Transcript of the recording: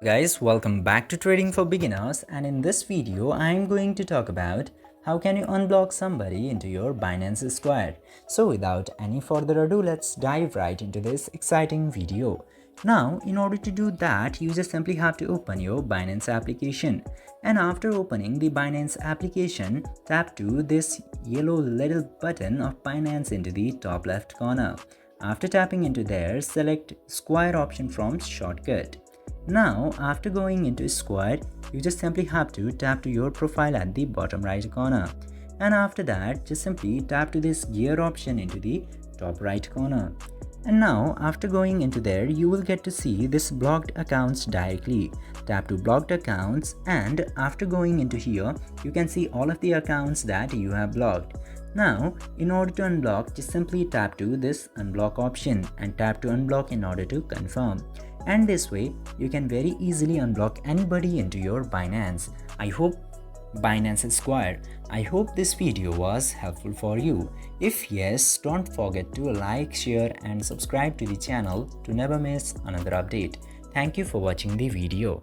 Guys, welcome back to Trading for Beginners, and in this video I am going to talk about how can you unblock somebody into your Binance Square. So without any further ado, let's dive right into this exciting video. Now, in order to do that, you just simply have to open your Binance application, and after opening the Binance application, tap to this yellow little button of Binance into the top left corner. After tapping into there, select Square option from shortcut. Now, after going into Square, you just simply have to tap to your profile at the bottom right corner. And after that, just simply tap to this gear option into the top right corner. And now, after going into there, you will get to see this blocked accounts directly. Tap to blocked accounts, and after going into here, you can see all of the accounts that you have blocked. Now, in order to unblock, just simply tap to this unblock option and tap to unblock in order to confirm. And this way, you can very easily unblock anybody into your Binance. Binance Square. I hope this video was helpful for you. If yes, don't forget to like, share and subscribe to the channel to never miss another update. Thank you for watching the video.